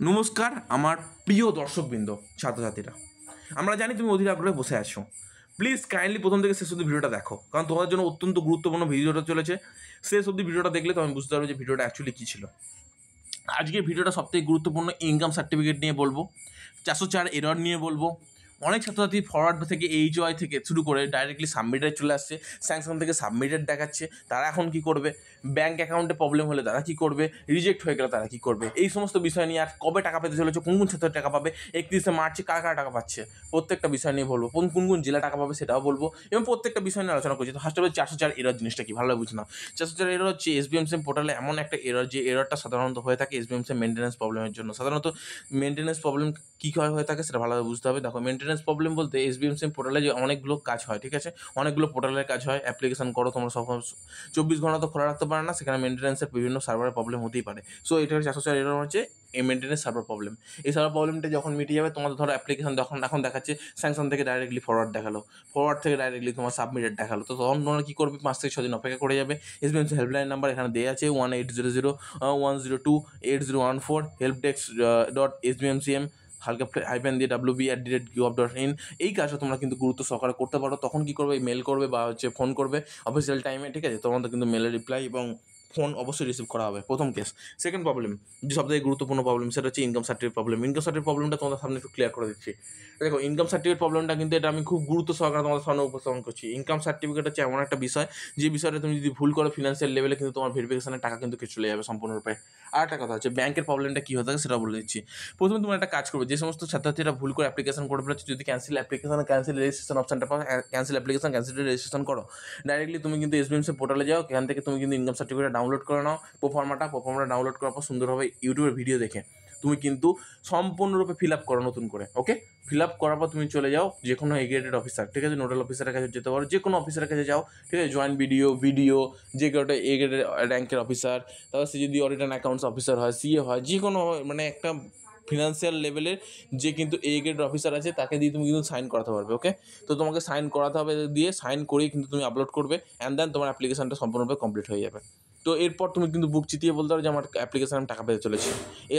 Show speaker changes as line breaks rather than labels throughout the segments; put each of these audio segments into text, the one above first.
নমস্কার আমার প্রিয় দর্শকবৃন্দ, ছাত্রছাত্রীরা। আমরা জানি তুমি অধীর আগ্রহে বসে আছো। প্লিজ কাইন্ডলি প্রথম থেকে শেষ অবধি ভিডিওটা দেখো, কারণ তোমাদের জন্য অত্যন্ত গুরুত্বপূর্ণ ভিডিওটা চলেছে। শেষ অবধি ভিডিওটা দেখলে তুমি বুঝতে পারবে যে ভিডিওটা অ্যাকচুয়ালি কী ছিল। আজকে ভিডিওটা সবথেকে গুরুত্বপূর্ণ ইনকাম সার্টিফিকেট নিয়ে বলবো, 404 এরর নিয়ে বলবো। অনেক ছাত্রছাত্রী ফরওয়ার্ড থেকে এইচওয়াই থেকে শুরু করে ডাইরেক্টলি সাবমিটেড চলে আসছে, স্যাংশন থেকে সাবমিটেড দেখাচ্ছে। তারা এখন কি করবে? ব্যাঙ্ক অ্যাকাউন্টে প্রবলেম হলে তারা কি করবে? রিজেক্ট হয়ে গেলে তারা কি করবে? এই সমস্ত বিষয় নিয়ে, আর কবে টাকা পেতে চলেছে, কোন কোন ছাত্র টাকা পাবে, 31শে মার্চে কারা কারা টাকা পাচ্ছে, প্রত্যেকটা বিষয় নিয়ে বলবো। কোন কোন জেলা টাকা পাবে সেটাও বলবো, এবং প্রত্যেকটা বিষয় নিয়ে আলোচনা করছি। তো ফার্স্ট অফ অল 404 এরর জিনিসটা কি, ভালোভাবে বুঝে নাও। 404 এরর হচ্ছে এসবিএমসিএম পোর্টালে এমন একটা এরর, যে এররটা সাধারণত হয়ে থাকে এসবিএমসিএম মেনটেন্যান্স প্রবলেমের জন্য। সাধারণত মেনটেন্যান্স প্রবলেম কী হয়ে থাকে সেটা ভালোভাবে বুঝতে হবে। দেখো, মেনটেন্যান্স প্রবলেম বলতে এসবিএমসিএম পোর্টালে যে অনেকগুলো কাজ হয়, ঠিক আছে, অনেকগুলো পোর্টালের কাজ হয়। অ্যাপ্লিকেশন করো তোমরা, সব 24 ঘন্টা তো খোলা রাখতে পারে না, সেখানে মেনটেন্যান্সের বিভিন্ন সার্ভারের প্রবলেম হতেই পারে। সো এটা হচ্ছে 404 এরর, হচ্ছে এই মেনটেন্যান্স সার্ভার প্রবলেম। এই সার্ভার প্রবলেমটা যখন মিটে যাবে, তোমাদের ধরো অ্যাপ্লিকেশন এখন দেখাচ্ছে স্যাংশন থেকে ডাইরেক্টলি ফরওয়ার্ড দেখালো, ফরওয়ার্ড থেকে ডাইরেক্টলি তোমার সাবমিটেড দেখালো। তো তখন তোমরা কী করবে? 5 থেকে 6 দিন অপেক্ষা করে যাবে। এসবিএমসি হেল্পলাইন নাম্বার এখানে দেওয়া আছে 1800 102 8014 helpdesk.sbmcm #WB@gov.in। এই কাজটা তোমরা কিন্তু গুরুত্ব সহকারে করতে পারো। তখন কি করবে? মেল করবে বা ফোন করবে অফিসিয়াল টাইমে, ঠিক আছে? তোমাদের কিন্তু মেলের রিপ্লাই এবং ফোন অবশ্যই রিসিভ করা হবে। প্রথম কেস। সেকেন্ড প্রবলেম, যে সবথেকে গুরুত্বপূর্ণ প্রবলেম, সেটা হচ্ছে income certificate problem. Income certificate প্রবলেমটা তোমাদের সামনে একটু ক্লিয়ার করে দিচ্ছি। দেখো, ইনকাম সার্টিফিকেট প্রবলেমটা কিন্তু এটা আমি খুব গুরুত্ব সহকারে তোমাদের সামনে উপস্থাপন করছি। ইনকাম সার্টিফিকেট হচ্ছে এমন একটা বিষয়, যে বিষয়টা তুমি যদি ভুল করো ফিনান্সিয়াল লেভেলে, কিন্তু তোমার ভেরিফিকেশনের টাকা কিন্তু চলে যাবে সম্পূর্ণরূপে। আর একটা কথা হচ্ছে ব্যাংকের প্রবলেমটা কী হয়ে থাকে সেটা বলে দিচ্ছি। প্রথমে তোমার একটা কাজ করবে, যে সমস্ত ছাত্রছাত্রীরা ভুল করে অ্যাপ্লিকেশন করে ফেলেছে, যদি ক্যান্সেল অ্যাপ্লিকেশন ক্যান্সেল রেজিস্ট্রেশন অপশনটা পাও, ক্যান্সেল অ্যাপ্লিকেশন ক্যান্সেল রেজিস্ট্রেশন করো। ডাইরেক্টলি তুমি কিন্তু এসবিএমসি পোর্টালে যাও, এখান থেকে তুমি কিন্তু ইনকাম সার্টিফিকেট ডাউনলোড করে নাও। প্রোফর্মাটা ডাউনলোড করার পর সুন্দরভাবে ইউটিউবের ভিডিও দেখে তুমি কিন্তু সম্পূর্ণরূপে ফিল আপ করো নতুন করে। ওকে, ফিল আপ করার পর তুমি চলে যাও যে কোনো এগ্রেডেড অফিসার, ঠিক আছে, নোডাল অফিসারের কাছে যেতে পারো, যে কোনো অফিসারের কাছে যাও, ঠিক আছে, জয়েন্ট ভিডিও যে কেউ একটা এগ্রেডেড র্যাঙ্কের অফিসার, তারপর সে যদি অডিট অ্যান্ড অ্যাকাউন্টস অফিসার হয়, সিএ হয়, যে কোনো মানে একটা ফিনান্সিয়াল লেভেলের যে কিন্তু গ্রেড অফিসার আছে, তাকে দিয়ে তুমি কিন্তু সাইন করাতে পারবে। ওকে, তো তোমাকে সাইন করাতে হবে, দিয়ে সাইন করেই কিন্তু তুমি আপলোড করবে, অ্যান্ড দেন তোমার অ্যাপ্লিকেশনটা সম্পূর্ণরূপে কমপ্লিট হয়ে যাবে। তো এরপর তুমি কিন্তু বুক চিতিয়ে বলতে পারো যে আমার অ্যাপ্লিকেশন আমি টাকা পেতে চলেছি।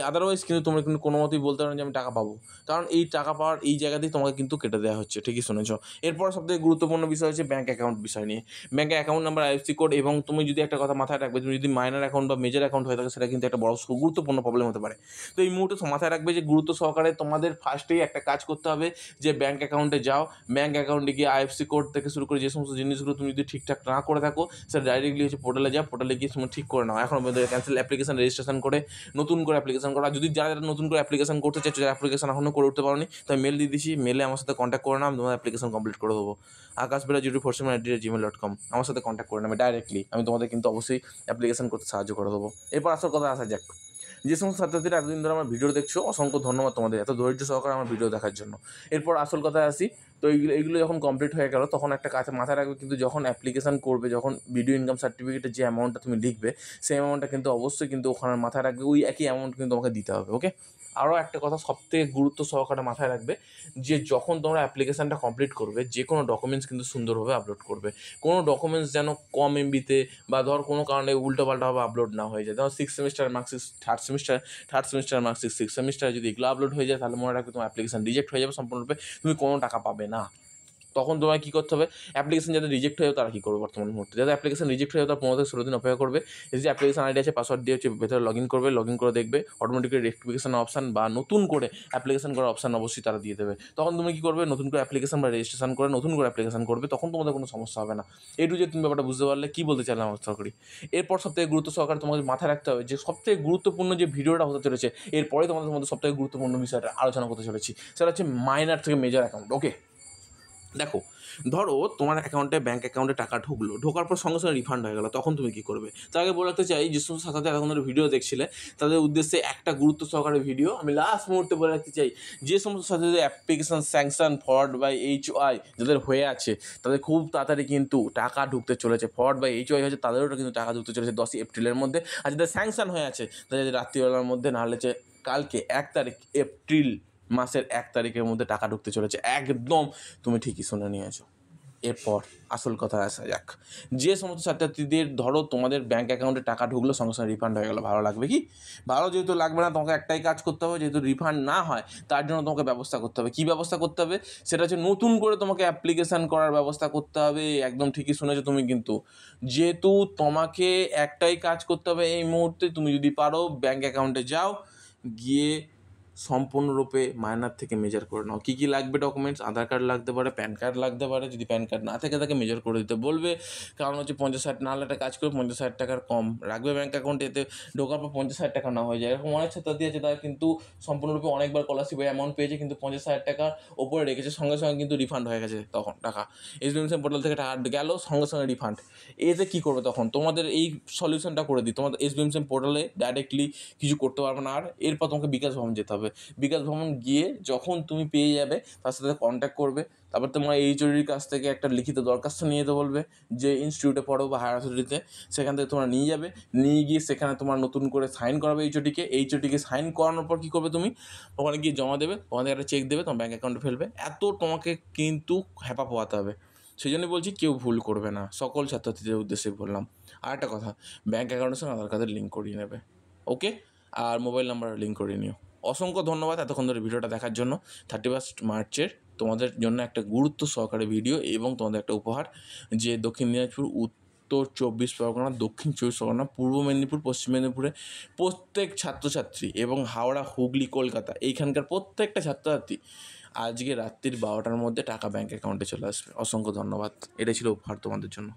আদারওয়াইজ কিন্তু তোমরা কিন্তু কোনো মতেই বলতে পারো যে আমি টাকা পাবো, কারণ এই টাকা পাওয়ার এই জায়গাতেই তোমাকে কিন্তু কেটে দেওয়া হচ্ছে। ঠিকই শুনেছ। এরপর সবথেকে গুরুত্বপূর্ণ বিষয় হচ্ছে ব্যাঙ্ক অ্যাকাউন্ট বিষয় নিয়ে। Bank account number, IFC code, এবং তুমি যদি একটা কথা মাথায় রাখবে, তুমি যদি মাইনার অ্যাকাউন্ট বা মেজর অ্যাকাউন্ট হয়ে থাকে, সেটা কিন্তু একটা বড় গুরুত্বপূর্ণ প্রবলেম হতে পারে। তো এই মুহূর্তে মাথায় রাখবে যে গুরুত্ব সহকারে তোমাদের ফার্স্টেই একটা কাজ করতে হবে, যে ব্যাঙ্ক অ্যাকাউন্টে যাও। ব্যাঙ্ক অ্যাকাউন্টে গিয়ে আইএফসি কোড থেকে শুরু করে যে সমস্ত জিনিসগুলো তুমি যদি ঠিকঠাক না করে থাকো, সেটা ডাইরেক্টলি হচ্ছে পোর্টালে যাও, পোর্টালে গিয়ে তুমি ঠিক করে নাও। এখন ক্যান্সেল অ্যাপ্লিকেশন রেজিস্ট্রেশন করে নতুন করে অ্যাপ্লিকেশন করা। যদি যারা নতুন করে অ্যাপ্লিকেশন করতে চাইছো, যারা অ্যাপ্লিকেশন এখনও করে উঠতে পারোনি, তাই মেল দিয়ে দিচ্ছি, মেলে আমার সাথে কন্ট্যাক্ট করে নাও, আমি তোমার অ্যাপ্লিকেশন কমপ্লিট করে দেবো। akashbera04@gmail.com আমার সাথে কন্ট্যাক্ট করে নেবে ডাইরেক্টলি, আমি তোমাদের কিন্তু অবশ্যই অ্যাপ্লিকেশন করতে সাহায্য করে দেবো। এরপর আসল কথা আসা যাক। যে সমস্ত ছাত্রছাত্রীরা এতদিন ধরে আমার ভিডিও দেখছো, অসংখ্য ধন্যবাদ তোমাদের এত ধৈর্য সহকারে আমার ভিডিও দেখার জন্য। এরপর আসল কথায় আসি। তো এইগুলো যখন কমপ্লিট হয়ে গেল, তখন একটা কাছে মাথায় রাখবে, কিন্তু যখন অ্যাপ্লিকেশন করবে, যখন ভিডিও ইনকাম সার্টিফিকেটের যে অ্যামাউন্টটা তুমি লিখবে, সেই অ্যামাউন্টটা কিন্তু অবশ্যই কিন্তু ওখানে মাথায় রাখবে, ওই একই অ্যামাউন্ট কিন্তু তোমাকে দিতে হবে। ওকে, আরও একটা কথা সবথেকে গুরুত্ব সহকারে মাথায় রাখবে, যে যখন তোমরা অ্যাপ্লিকেশানটা কমপ্লিট করবে, যে কোনো ডকুমেন্টস কিন্তু সুন্দরভাবে আপলোড করবে। কোনো ডকুমেন্টস যেন কম এমবিতে বা ধর কোনো কারণে উল্টোপাল্টাভাবে আপলোড না হয়ে যায়। ধর 6 semester marksheet, third semester marksheet, 6 semester যদি এগুলো আপলোড হয়ে যায়, তাহলে মনে রাখবে তোমার অ্যাপ্লিকেশান রিজেক্ট হয়ে যাবে সম্পূর্ণরূপে, তুমি কোনো টাকা পাবে না। তখন তোমায় কী করতে হবে? অ্যাপ্লিকেশন যাদের রিজেক্ট হয়ে যাবে তারা কী করবে? বর্তমান মুহূর্তে যাদের অ্যাপ্লিকেশন রিজেক্ট হয়ে যাবে, তারা 15 থেকে 16 দিন অপেক্ষা করবে। এই যে অ্যাপ্লিকেশন আইডি আছে, পাসওয়ার্ড দিয়ে হচ্ছে ভেতরে লগ ইন করবে, লগ ইন করে দেখবে অটোমেটিক্যালি রেক্টিফিকেশন অপশান বা নতুন করে অ্যাপ্লিকেশন করার অপশান অবশ্যই তারা দিয়ে দেবে। তখন তুমি কী করবে? নতুন করে অ্যাপ্লিকেশন বা রেজিস্ট্রেশন করে নতুন করে অ্যাপ্লিকেশন করবে, তখন তোমাদের কোনো সমস্যা হবে না। যে তুমি ব্যাপারটা বুঝতে পারলে, কী বলতে চাইলাম আমার সহকারী। এরপর সবথেকে গুরুত্ব সহকারে তোমাদের মাথায় রাখতে হবে, যে সবথেকে গুরুত্বপূর্ণ যে ভিডিওটা হতে চলেছে, এরপরে তোমাদের মধ্যে সবথেকে গুরুত্বপূর্ণ বিষয়টা আলোচনা করতে চলেছি, সেটা হচ্ছে মাইনার থেকে মেজর অ্যাকাউন্ট। ওকে, দেখো, ধরো তোমার অ্যাকাউন্টে, ব্যাঙ্ক অ্যাকাউন্টে টাকা ঢুকলো, ঢোকার পর সঙ্গে সঙ্গে রিফান্ড হয়ে গেল, তখন তুমি কী করবে? তার আগে বলে রাখতে চাই, যে সমস্ত ছাত্রদের এখন ভিডিও দেখছিলে, তাদের উদ্দেশ্যে একটা গুরুত্ব সহকারে ভিডিও আমি লাস্ট মুহূর্তে বলে রাখতে চাই। যে সমস্ত ছাত্রদের application sanction forward by HY যাদের হয়ে আছে, তাদের খুব তাড়াতাড়ি কিন্তু টাকা ঢুকতে চলেছে। ফরওয়ার্ড বাই এইচওয়াই হয়েছে, তাদেরও কিন্তু টাকা ঢুকতে চলেছে 10 এপ্রিলের মধ্যে। আর যাদের স্যাংশন হয়ে আছে, তাদের রাত্রিবেলার মধ্যে, নাহলে যে কালকে 1 তারিখ এপ্রিল মাসের 1 তারিখের মধ্যে টাকা ঢুকতে চলেছে। একদম তুমি ঠিকই শুনে নিয়েছো। এরপর আসল কথা আসা যাক, যে সমস্ত ছাত্রছাত্রীদের ধরো তোমাদের ব্যাঙ্ক অ্যাকাউন্টে টাকা ঢুকলো সঙ্গে সঙ্গে রিফান্ড হয়ে গেলো, ভালো লাগবে কি? ভালো যেহেতু লাগবে না, তোমাকে একটাই কাজ করতে হবে, যেহেতু রিফান্ড না হয় তার জন্য তোমাকে ব্যবস্থা করতে হবে। কী ব্যবস্থা করতে হবে? সেটা হচ্ছে নতুন করে তোমাকে অ্যাপ্লিকেশান করার ব্যবস্থা করতে হবে। একদম ঠিকই শুনেছো তুমি, কিন্তু যেহেতু তোমাকে একটাই কাজ করতে হবে এই মুহূর্তে, তুমি যদি পারো ব্যাঙ্ক অ্যাকাউন্টে যাও, গিয়ে সম্পূর্ণরূপে মাইনার থেকে মেজার করে নাও। কী কী লাগবে ডকুমেন্টস? আধার কার্ড লাগতে পারে, প্যান কার্ড লাগতে পারে, যদি প্যান কার্ড না থাকে তাকে মেজার করে দিতে বলবে। কারণ হচ্ছে 50,000 না হলে একটা কাজ করে 50,000 টাকার কম রাখবে ব্যাঙ্ক অ্যাকাউন্টে, এতে ঢোকার পর 50,000 টাকা না হয়ে যায়। এরকম অনেক ছাত্রছাত্রী আছে তারা কিন্তু সম্পূর্ণরূপে অনেকবার স্কলারশিপে অ্যামাউন্ট পেয়েছে কিন্তু 50,000 টাকার ওপরে রেখেছে, সঙ্গে সঙ্গে কিন্তু রিফান্ড হয়ে গেছে তখন টাকা। এসবিএমসিএম পোর্টাল থেকে টাকা গেল, সঙ্গে সঙ্গে রিফান্ড। এতে কী করবে তখন? তোমাদের এই সলিউশনটা করে দিই, তোমাদের এসবিএমসিএম পোর্টালে ডাইরেক্টলি কিছু করতে পারবে না আর। এরপর তোমাকে বিকাশ ভবন যেতে হবে। বিকাশ ভবন গিয়ে যখন তুমি পেয়ে যাবে তার সাথে কন্ট্যাক্ট করবে, তারপর তোমার এইচওডির কাছ থেকে একটা লিখিত দরখাস্ত নিয়ে যেতে বলবে, যে ইনস্টিটিউটে পড়ো বা হায়ার অথরিটিতে, সেখান থেকে তোমরা নিয়ে যাবে। নিয়ে গিয়ে সেখানে তোমার নতুন করে সাইন করাবে এইচওডিকে সাইন করানোর পর কী করবে তুমি? ওখানে গিয়ে জমা দেবে, ওখান থেকে একটা চেক দেবে, তোমার ব্যাঙ্ক অ্যাকাউন্টে ফেলবে। এত তোমাকে কিন্তু হ্যাপা পোহাতে হবে। সেই জন্যই বলছি কেউ ভুল করবে না, সকল ছাত্রছাত্রীদের উদ্দেশ্যে বললাম। আর একটা কথা, ব্যাঙ্ক অ্যাকাউন্টের সঙ্গে আধার কার্ডের লিঙ্ক করিয়ে নেবে, ওকে? আর মোবাইল নাম্বার লিঙ্ক করিয়ে নিও। অসংখ্য ধন্যবাদ এতক্ষণ ধরে ভিডিওটা দেখার জন্য। 31 মার্চের তোমাদের জন্য একটা গুরুত্ব সহকারে ভিডিও এবং তোমাদের একটা উপহার, যে দক্ষিণ দিনাজপুর, উত্তর 24 পরগনা, দক্ষিণ 24 পরগনা, পূর্ব মেদিনীপুর, পশ্চিম মেদিনীপুরে প্রত্যেক ছাত্রছাত্রী এবং হাওড়া, হুগলি, কলকাতা এইখানকার প্রত্যেকটা ছাত্রছাত্রী আজকে রাত্রির 12টার মধ্যে টাকা ব্যাঙ্ক অ্যাকাউন্টে চলে আসবে। অসংখ্য ধন্যবাদ। এটাই ছিল উপহার তোমাদের জন্য।